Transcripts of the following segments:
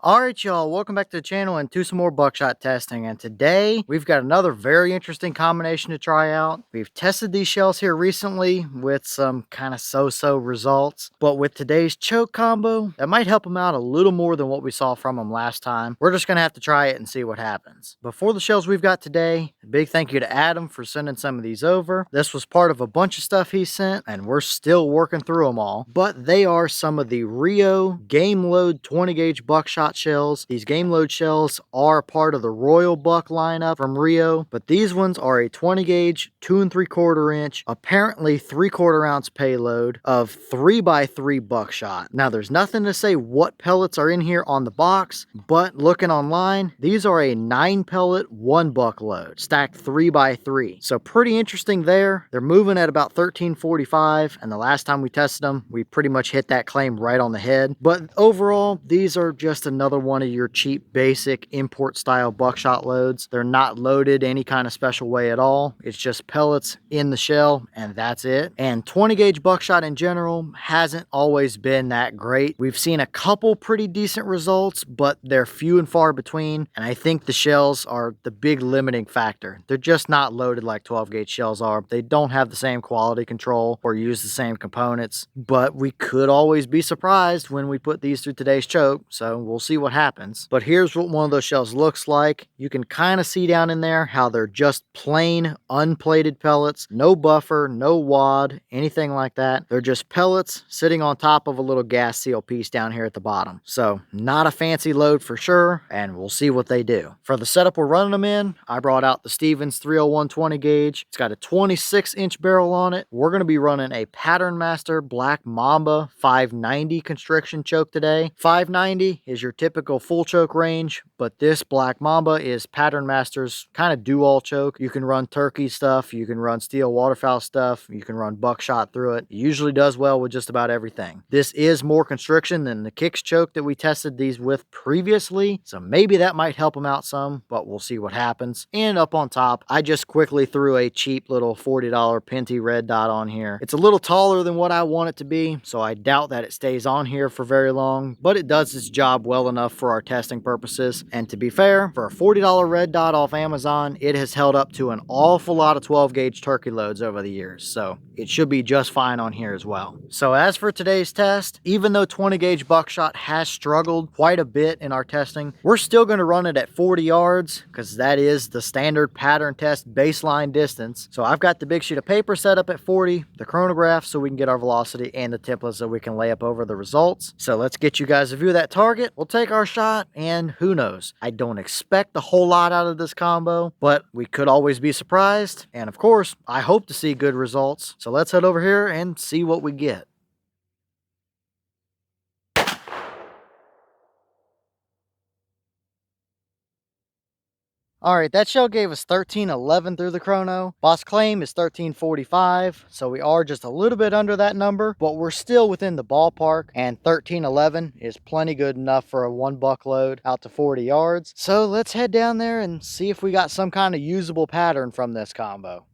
Alright y'all, welcome back to the channel and to some more buckshot testing. And today we've got another very interesting combination to try out. We've tested these shells here recently with some kind of so-so results, but with today's choke combo, that might help them out a little more than what we saw from them last time. We're just gonna have to try it and see what happens. Before the shells we've got today, a big thank you to Adam for sending some of these over. This was part of a bunch of stuff he sent and we're still working through them all, but they are some of the Rio game load 20 gauge buckshot shells. These game load shells are part of the Royal Buck lineup from Rio, but these ones are a 20 gauge 2 3/4 inch, apparently 3/4 ounce payload of 3x3 buckshot. Now there's nothing to say what pellets are in here on the box, but looking online, these are a 9 pellet 1 buck load stacked 3x3. So pretty interesting there. They're moving at about 1345, and the last time we tested them, we pretty much hit that claim right on the head. But overall, these are just another one of your cheap basic import style buckshot loads. They're not loaded any kind of special way at all. It's just pellets in the shell and that's it. And 20 gauge buckshot in general hasn't always been that great. We've seen a couple pretty decent results, but they're few and far between. And I think the shells are the big limiting factor. They're just not loaded like 12 gauge shells are. They don't have the same quality control or use the same components, but we could always be surprised when we put these through today's choke. So we'll see what happens. But here's what one of those shells looks like. You can kind of see down in there how they're just plain unplated pellets, no buffer, no wad, anything like that. They're just pellets sitting on top of a little gas seal piece down here at the bottom. So not a fancy load for sure, and we'll see what they do. For the setup we're running them in, I brought out the Stevens 301 20 gauge. It's got a 26-inch barrel on it. We're going to be running a Patternmaster Black Mamba 590 constriction choke today. 590 is your typical full choke range, but this Black Mamba is Patternmaster's kind of do-all choke. You can run turkey stuff, you can run steel waterfowl stuff, you can run buckshot through it. It usually does well with just about everything. This is more constriction than the Kicks choke that we tested these with previously, so maybe that might help them out some, but we'll see what happens. And up on top, I just quickly threw a cheap little $40 Penty red dot on here. It's a little taller than what I want it to be, so I doubt that it stays on here for very long, but it does its job well enough for our testing purposes. And to be fair, for a $40 red dot off Amazon, it has held up to an awful lot of 12 gauge turkey loads over the years, so it should be just fine on here as well. So as for today's test, even though 20 gauge buckshot has struggled quite a bit in our testing, we're still going to run it at 40 yards because that is the standard pattern test baseline distance. So I've got the big sheet of paper set up at 40, the chronograph so we can get our velocity, and the template so we can lay up over the results. So let's get you guys a view of that target. We'll take our shot, and who knows? I don't expect a whole lot out of this combo, but we could always be surprised. And of course, I hope to see good results. So let's head over here and see what we get. Alright, that shell gave us 1311 through the chrono. Boss claim is 1345, so we are just a little bit under that number, but we're still within the ballpark, and 1311 is plenty good enough for a 1 buck load out to 40 yards. So let's head down there and see if we got some kind of usable pattern from this combo.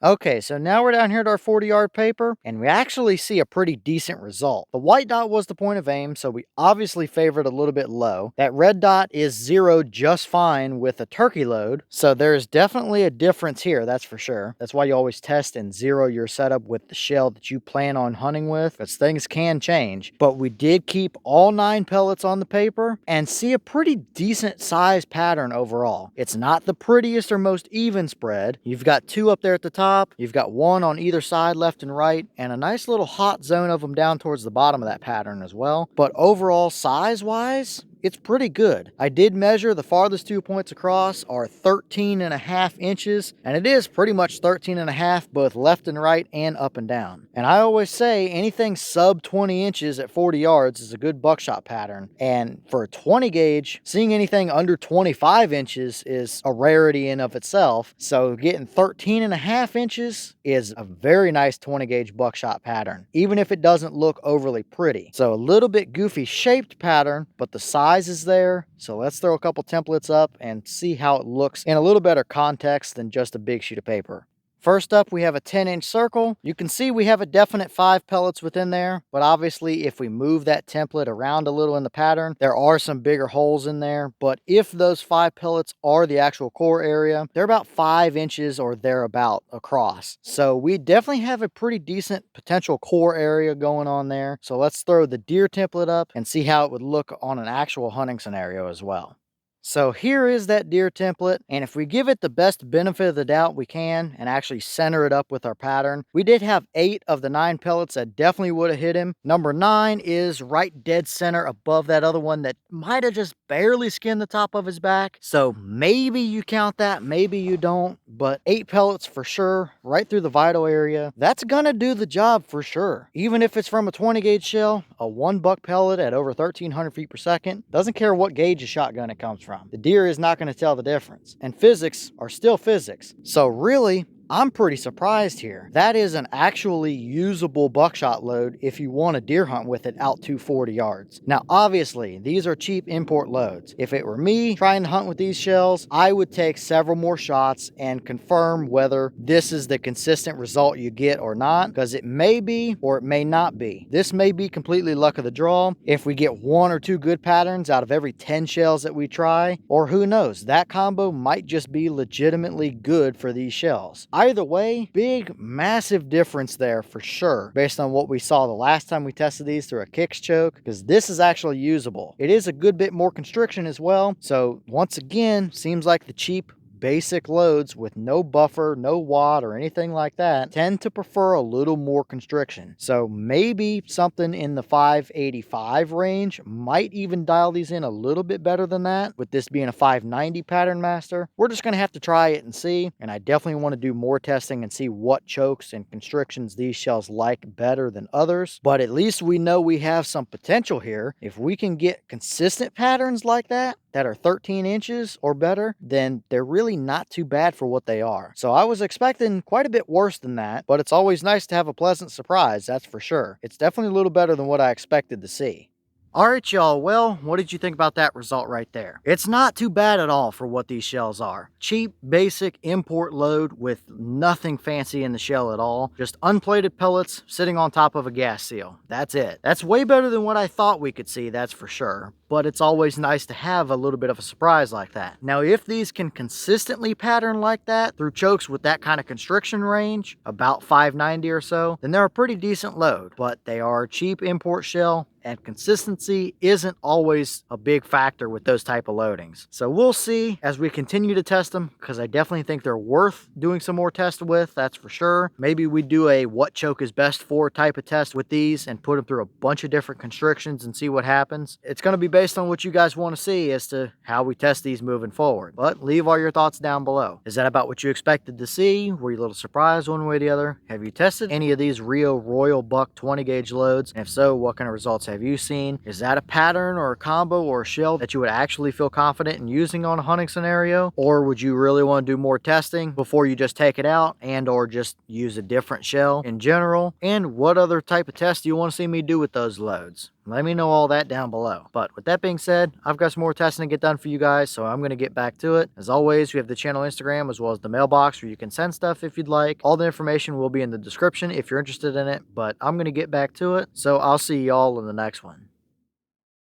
Okay, so now we're down here at our 40-yard paper, and we actually see a pretty decent result. The white dot was the point of aim, so we obviously favored a little bit low. That red dot is zeroed just fine with a turkey load, so there's definitely a difference here, that's for sure. That's why you always test and zero your setup with the shell that you plan on hunting with, because things can change. But we did keep all 9 pellets on the paper, and see a pretty decent size pattern overall. It's not the prettiest or most even spread. You've got 2 up there at the top, you've got 1 on either side, left and right, and a nice little hot zone of them down towards the bottom of that pattern as well. But overall, size-wise, it's pretty good. I did measure the farthest 2 points across are 13.5 inches, and it is pretty much 13.5 both left and right and up and down. And I always say anything sub 20 inches at 40 yards is a good buckshot pattern. And for a 20 gauge, seeing anything under 25 inches is a rarity in of itself. So getting 13.5 inches is a very nice 20 gauge buckshot pattern, even if it doesn't look overly pretty. So a little bit goofy shaped pattern, but the size is there. So let's throw a couple templates up and see how it looks in a little better context than just a big sheet of paper. First up, we have a 10-inch circle. You can see we have a definite 5 pellets within there, but obviously if we move that template around a little in the pattern, there are some bigger holes in there. But if those 5 pellets are the actual core area, they're about 5 inches or thereabout across. So we definitely have a pretty decent potential core area going on there. So let's throw the deer template up and see how it would look on an actual hunting scenario as well. So here is that deer template, and if we give it the best benefit of the doubt we can and actually center it up with our pattern, we did have 8 of the 9 pellets that definitely would have hit him. Number 9 is right dead center above that other one that might have just barely skinned the top of his back. So maybe you count that, maybe you don't, but 8 pellets for sure, right through the vital area. That's gonna do the job for sure. Even if it's from a 20 gauge shell, a 1 buck pellet at over 1,300 feet per second, doesn't care what gauge of shotgun it comes from. The deer is not going to tell the difference. And physics are still physics. So really, I'm pretty surprised here. That is an actually usable buckshot load if you want to deer hunt with it out to 40 yards. Now, obviously, these are cheap import loads. If it were me trying to hunt with these shells, I would take several more shots and confirm whether this is the consistent result you get or not, because it may be or it may not be. This may be completely luck of the draw if we get 1 or 2 good patterns out of every 10 shells that we try, or who knows, that combo might just be legitimately good for these shells. Either way, big, massive difference there for sure, based on what we saw the last time we tested these through a kicks choke, because this is actually usable. It is a good bit more constriction as well, so once again, seems like the cheap basic loads with no buffer, no wad, or anything like that tend to prefer a little more constriction. So maybe something in the 585 range might even dial these in a little bit better than that, with this being a 590 Patternmaster. We're just going to have to try it and see, and I definitely want to do more testing and see what chokes and constrictions these shells like better than others. But at least we know we have some potential here. If we can get consistent patterns like that are 13 inches or better, then they're really not too bad for what they are. So I was expecting quite a bit worse than that, but it's always nice to have a pleasant surprise, that's for sure. It's definitely a little better than what I expected to see. Alright y'all, well, what did you think about that result right there? It's not too bad at all for what these shells are. Cheap, basic import load with nothing fancy in the shell at all. Just unplated pellets sitting on top of a gas seal. That's it. That's way better than what I thought we could see, that's for sure. But it's always nice to have a little bit of a surprise like that. Now, if these can consistently pattern like that through chokes with that kind of constriction range, about 590 or so, then they're a pretty decent load. But they are a cheap import shell, and consistency isn't always a big factor with those type of loadings. So we'll see as we continue to test them, because I definitely think they're worth doing some more tests with, that's for sure. Maybe we do a what choke is best for type of test with these and put them through a bunch of different constrictions and see what happens. It's going to be based on what you guys want to see as to how we test these moving forward. But leave all your thoughts down below. Is that about what you expected to see? Were you a little surprised one way or the other? Have you tested any of these Rio Royal Buck 20 gauge loads? And if so, what kind of results have you seen? Is that a pattern or a combo or a shell that you would actually feel confident in using on a hunting scenario? Or would you really want to do more testing before you just take it out and or just use a different shell in general? And what other type of test do you want to see me do with those loads? Let me know all that down below. But with that being said, I've got some more testing to get done for you guys, so I'm going to get back to it. As always, we have the channel Instagram as well as the mailbox where you can send stuff if you'd like. All the information will be in the description if you're interested in it, but I'm going to get back to it. So I'll see y'all in the next one.